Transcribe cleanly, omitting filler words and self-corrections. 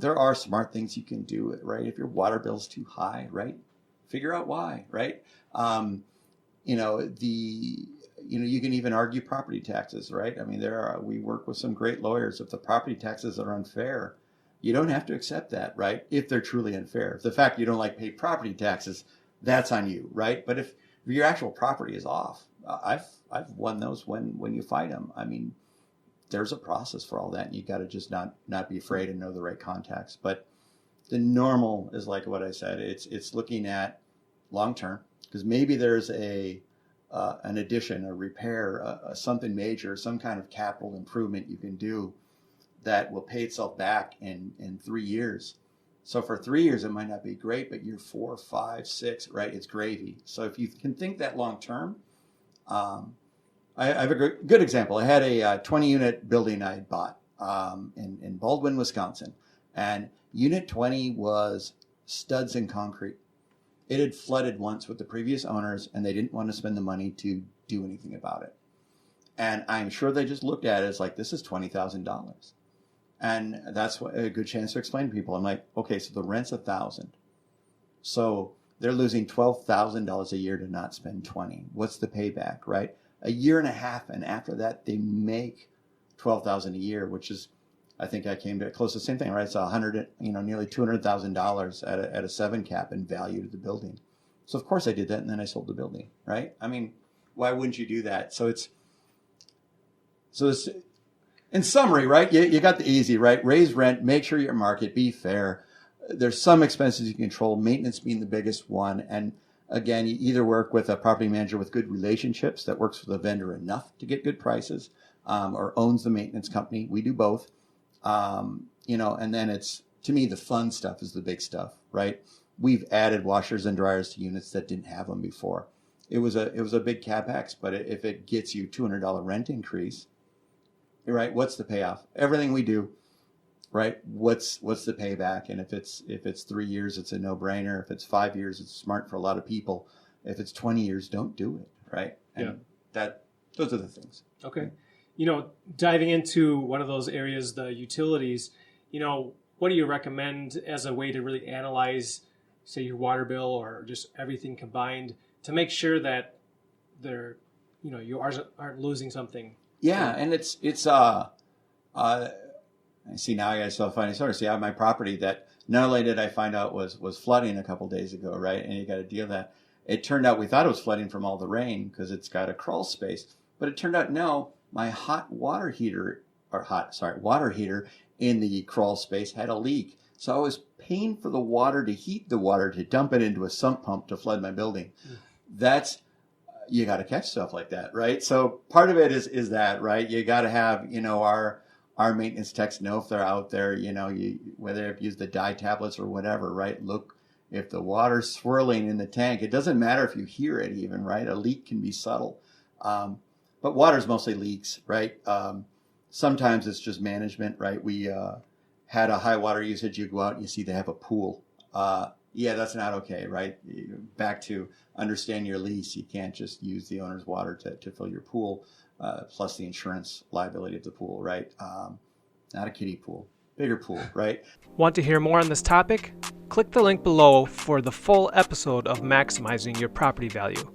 there are smart things you can do, right? If your water bill's too high, right? Figure out why, right? You know, you can even argue property taxes, right? I mean, we work with some great lawyers. If the property taxes are unfair, you don't have to accept that, right? If they're truly unfair. If the fact you don't like pay property taxes, that's on you, right? But if your actual property is off, I've won those when you fight them. I mean, there's a process for all that, and you got to just not be afraid and know the right contacts. But the normal is like what I said. It's looking at long term, because maybe there's an addition, a repair, something major, some kind of capital improvement you can do that will pay itself back in 3 years. So for 3 years, it might not be great, but year 4, 5, 6, right? It's gravy. So if you can think that long term, I have a good example. I had a 20-unit building I had bought in Baldwin, Wisconsin, and unit 20 was studs in concrete. It had flooded once with the previous owners, and they didn't want to spend the money to do anything about it. And I'm sure they just looked at it as like, this is $20,000. And that's a good chance to explain to people. I'm like, okay, so the rent's $1,000. So they're losing $12,000 a year to not spend 20. What's the payback, right? A year and a half, and after that, they make $12,000 a year, which is, I think I came to close to the same thing, right? It's nearly $200,000 at a 7 cap in value to the building. So of course I did that, and then I sold the building, right? I mean, why wouldn't you do that? So it's in summary, right? You got the easy, right? Raise rent, make sure your market, be fair. There's some expenses you control, maintenance being the biggest one. And again, you either work with a property manager with good relationships that works with the vendor enough to get good prices, or owns the maintenance company. We do both. And then it's, to me, the fun stuff is the big stuff, right? We've added washers and dryers to units that didn't have them before. It was a big CapEx, but if it gets you $200 rent increase, right? What's the payoff? Everything we do, right? What's the payback? And if it's 3 years, it's a no-brainer. If it's 5 years, it's smart for a lot of people. If it's 20 years, don't do it, right? And those are the things. Okay. Diving into one of those areas, the utilities, what do you recommend as a way to really analyze, say, your water bill or just everything combined to make sure that you aren't losing something? Yeah, and it's I see now I got so funny story. See, I have my property that not only did I find out was flooding a couple days ago, right? And you got to deal with that. It turned out we thought it was flooding from all the rain because it's got a crawl space, but it turned out no. My water heater in the crawl space had a leak. So I was paying for the water to heat the water to dump it into a sump pump to flood my building. That's, you got to catch stuff like that, right? So part of it is that, right? You got to have, our maintenance techs know if they're out there, whether they've used the dye tablets or whatever, right? Look, if the water's swirling in the tank, it doesn't matter if you hear it even, right? A leak can be subtle. But water's mostly leaks, right? Sometimes it's just management, right? We had a high water usage. You go out and you see they have a pool. That's not okay, right? Back to understand your lease. You can't just use the owner's water to fill your pool, plus the insurance liability of the pool, right? Not a kiddie pool, bigger pool, right? Want to hear more on this topic? Click the link below for the full episode of Maximizing Your Property Value.